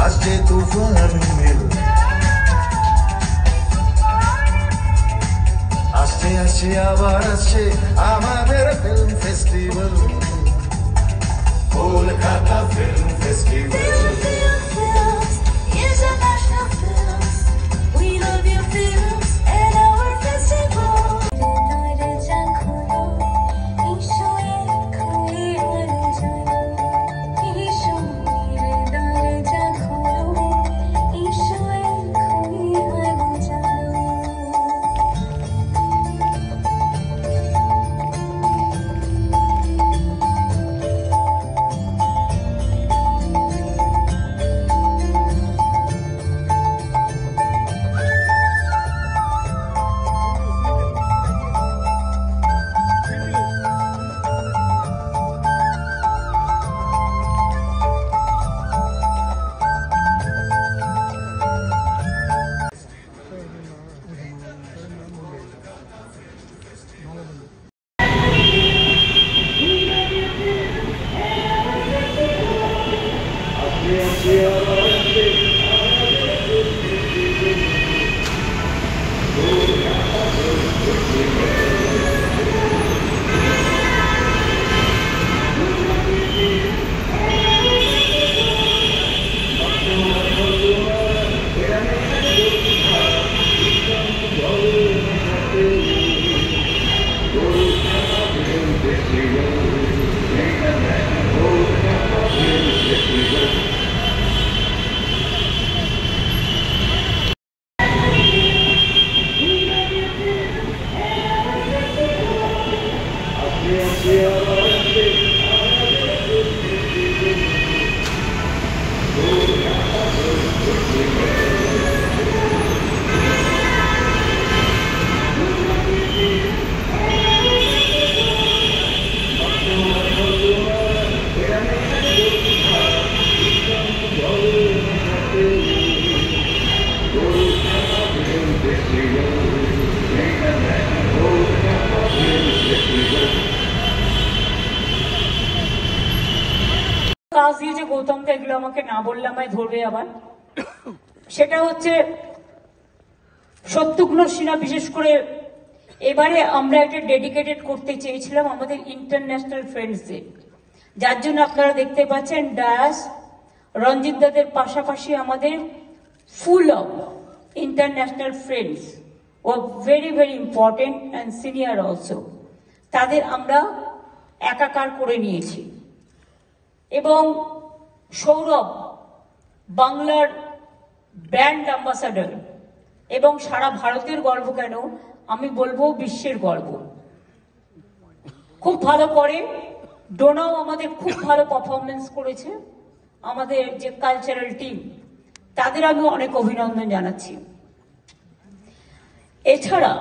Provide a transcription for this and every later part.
আসছে তুফান মেল, আসছে আসছে আবার আসছে আমাদের film festival, Kolkata film festival. কাজ দিয়েছে গৌতমকে, এগুলো আমাকে না বললে আমায় ধরবে আবার। সেটা হচ্ছে শত্রুঘ্ন সিনহা, বিশেষ করে এবারে আমরা একটা ডেডিকেটেড করতে চেয়েছিলাম আমাদের ইন্টারন্যাশনাল ফ্রেন্ডসদের, যার জন্য আপনারা দেখতে পাচ্ছেন ডায়াস রঞ্জিত দাদের পাশাপাশি আমাদের ফুল অফ ইন্টারন্যাশনাল ফ্রেন্ডস ও very very important and senior also, তাদের আমরা একাকার করে নিয়েছি। এবং সৌরভ বাংলার ব্র্যান্ড অ্যাম্বাসাডার এবং সারা ভারতের গর্ব, কেন আমি বলবো বিশ্বের গর্ব। খুব ভালো করে ডোনাও আমাদের খুব ভালো পারফরমেন্স করেছে, আমাদের যে কালচারাল টিম তাদের আমি অনেক অভিনন্দন জানাচ্ছি। এছাড়া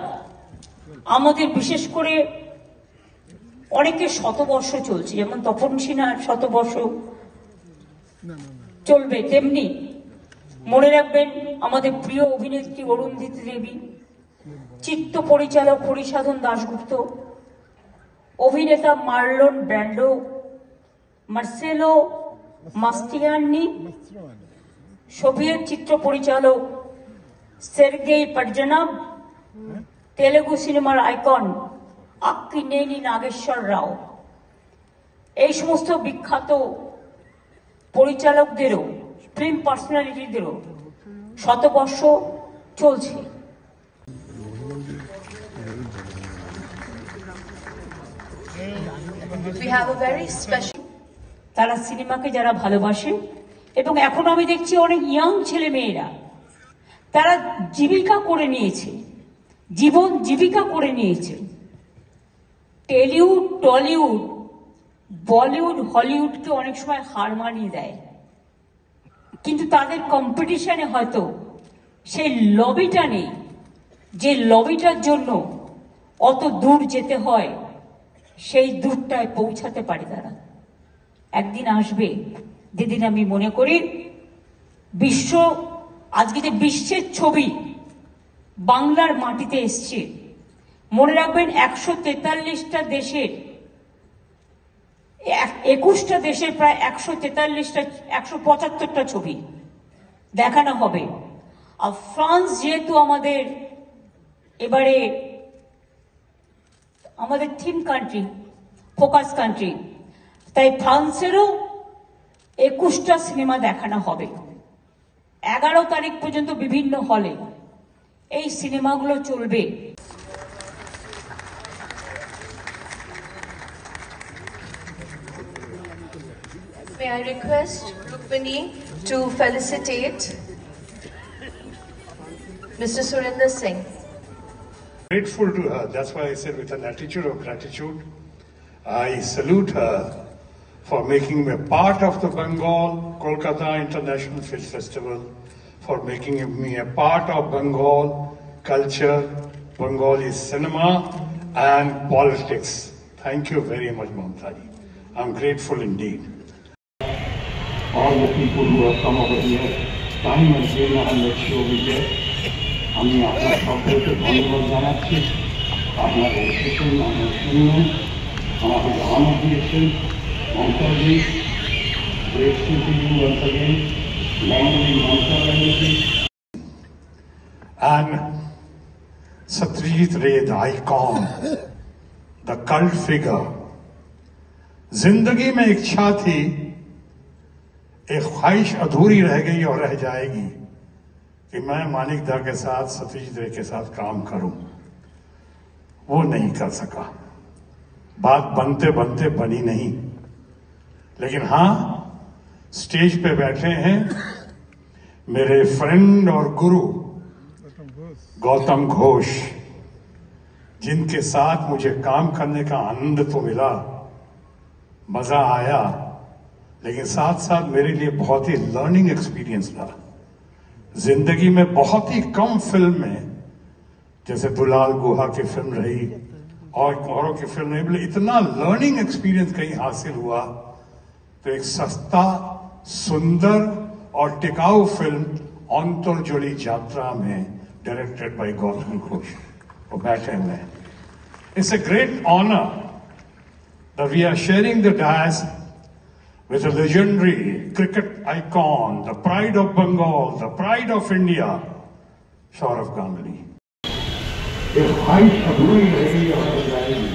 আমাদের বিশেষ করে অনেকের শতবর্ষ চলছে, যেমন তপন সিনহার শতবর্ষ চলবে, তেমনি মনে রাখবেন আমাদের প্রিয় অভিনেত্রী অরুন্ধতী দেবী, চিত্র পরিচালক হরিসাধন দাশগুপ্ত, অভিনেতা মার্লন ব্র্যান্ডো, মার্সেলো মাস্টিয়ানি, সোভিয়েত চিত্র পরিচালক সের্গেই পটজনভ, তেলেগু সিনেমার আইকন আক্কিনেনি নাগেশ্বর রাও, এই সমস্ত বিখ্যাত পরিচালকদেরও, ফিল্ম পার্সোনালিটিদেরও শতবর্ষ চলছে। তারা সিনেমাকে যারা ভালোবাসে, এবং এখন আমি দেখছি অনেক ইয়াং ছেলে মেয়েরা তারা জীবিকা করে নিয়েছে, জীবন জীবিকা করে নিয়েছে। টেলিউড, টলিউড, বলিউড, হলিউডকে অনেক সময় হার মানিয়ে দেয়, কিন্তু তাদের কম্পিটিশনে হয়তো সেই লবিটা নেই, যে লবিটার জন্য অত দূর যেতে হয়, সেই দূরটায় পৌঁছাতে পারে তারা। একদিন আসবে যেদিন আমি মনে করি বিশ্ব, আজকে যে বিশ্বের ছবি বাংলার মাটিতে এসছে, মনে রাখবেন 143টা দেশের, 21টা দেশের প্রায় 143টা, 175টা ছবি দেখানো হবে। আর ফ্রান্স যেহেতু আমাদের এবারে আমাদের থিম কান্ট্রি, ফোকাস কান্ট্রি, তাই ফ্রান্সেরও 21টা সিনেমা দেখানো হবে। 11 তারিখ পর্যন্ত বিভিন্ন হলে এই সিনেমাগুলো চলবে। May I request Rukmini to felicitate Mr. Surinder Singh. Grateful to her, that's why I said with an attitude of gratitude. I salute her for making me a part of the Bengal Kolkata International Film Festival, for making me a part of Bengal culture, Bengali cinema and politics. Thank you very much, Mamtaji. I'm grateful indeed. All the people who have come over here, time and again on the show we get. আমি আপনার সকলকে ধন্যবাদ জানাচ্ছি। আপনারা এসেছেন, আপনারা শুনলেন, আমাকে জানানো দিয়েছেন। মমতাজি, grateful to you once again, Honorable Mamta Banerjee. And Satyajit Ray, the icon, the cult figure. जिंदगी में इच्छा थी, एक ख्वाहिश अधूरी रह गई और रह जाएगी कि मैं मानिक दा के साथ, सत्यजीत रे के साथ काम करूं। वो नहीं कर सका, बात बनते बनते बनी नहीं। लेकिन हाँ, स्टेज पे बैठे हैं मेरे फ्रेंड और गुरु गौतम घोष, जिनके साथ मुझे काम करने का आनंद तो मिला, मजा आया, लेकिन साथ साथ मेरे लिए बहुत ही लर्निंग एक्सपीरियंस रहा। जिंदगी में बहुत ही कम फिल्म में, जैसे दुलाल गुहा की फिल्म रही और औरों की फिल्म रही, बोले इतना लर्निंग एक्सपीरियंस कहीं हासिल हुआ। तो एक सस्ता, सुंदर और टिकाऊ फिल्म अंतरजोली यात्रा में, डायरेक्टेड बाय गौतम घोष, वो बैठे हुए। It's a great honour that we are sharing the dais with a legendary cricket icon, the pride of Bengal, the pride of India, Saurav Ganguly. एक ख्वाहिश अधूरी रही और रह जाएगी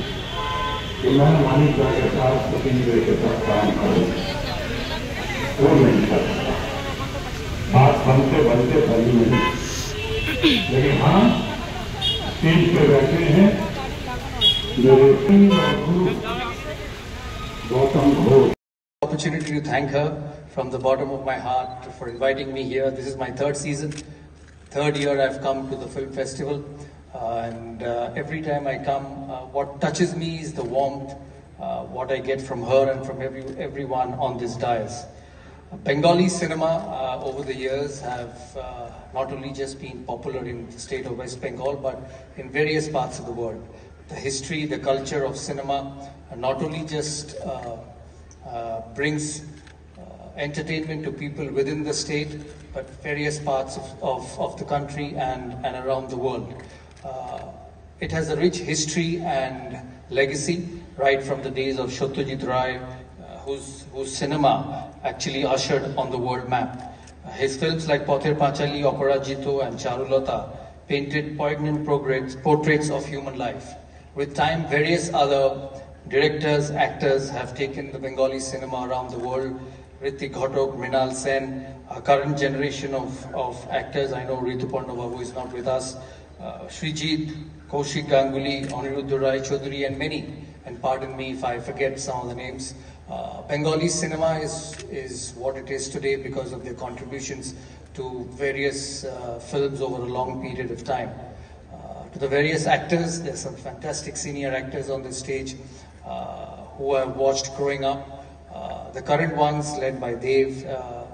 कि मैं मानिक दा के साथ, सत्यजीत रे के साथ काम करूं। वो नहीं कर सकता, बात बनते बनते बनी नहीं। लेकिन हाँ, स्टेज पे बैठे हैं मेरे फ्रेंड और गुरु Gautam Ghosh. Opportunity to thank her from the bottom of my heart for inviting me here. This is my third season, third year I've come to the film festival, and every time I come, what touches me is the warmth, what I get from her and from everyone on this dais. Bengali cinema over the years have not only just been popular in the state of West Bengal, but in various parts of the world. The history, the culture of cinema not only just brings entertainment to people within the state, but various parts of the country and around the world. It has a rich history and legacy, right from the days of Satyajit Ray, whose cinema actually ushered on the world map. His films like Pather Panchali, Aparajito and Charulata painted poignant portraits of human life. With time, various other directors, actors have taken the Bengali cinema around the world. Ritik Ghatak, Mrinal Sen, a current generation of actors. I know Rituparna Babu is not with us. Srijit, Kaushik Ganguly, Aniruddha Rai Chaudhary and many. And pardon me if I forget some of the names. Bengali cinema is what it is today because of their contributions to various films over a long period of time. To the various actors, there's some fantastic senior actors on the stage who I've watched growing up. The current ones led by Dev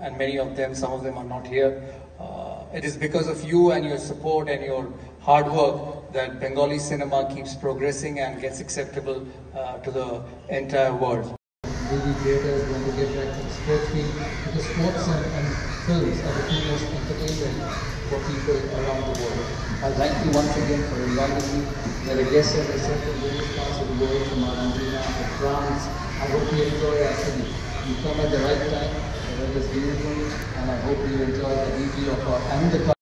and many of them, some of them are not here. It is because of you and your support and your hard work that Bengali cinema keeps progressing and gets acceptable to the entire world. Movie creators want to get back to the sports field because sports and films are the two most entertainment for people around the world. I'd thank you once again for inviting me. There are guests, as I said, from various parts of the world, from Argentina, from France. I hope you enjoy our city. You come at the right time. It was beautiful, and I hope you enjoyed the beauty of and the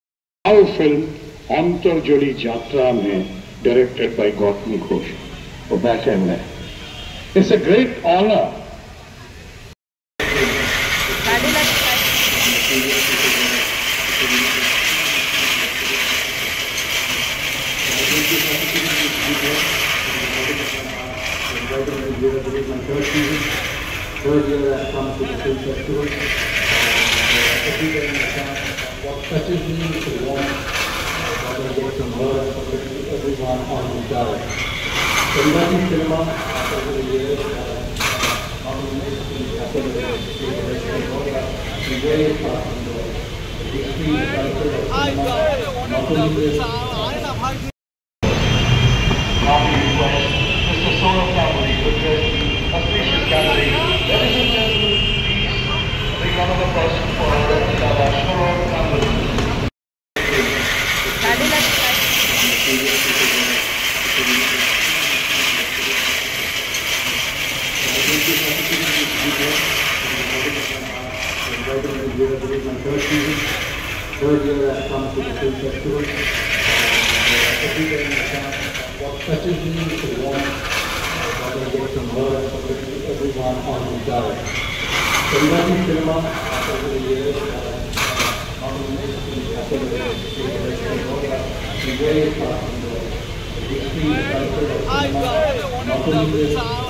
Our film Antarjali Jatra mein, directed by Gautami Ghosh. It's a great honor. Third year I've come to the film festival. Every day in the town, what touches me is the warmth. What I get from her, everyone on the diet. So Rivati Cinema, after the years, not only after the very fast in the history, the culture of cinema, not only this. Now we request Mr. Saurabh Ganguly to address the auspicious gathering. Ladies and gentlemen, please bring another person for Saurabh Ganguly. Third year I've come to the film festival. Every day in the town, what touches me is the warmth. What I get from her, everyone on the diet. So Rivati Cinema, after the years, not only after the very fast in the history, the culture of cinema, not only this.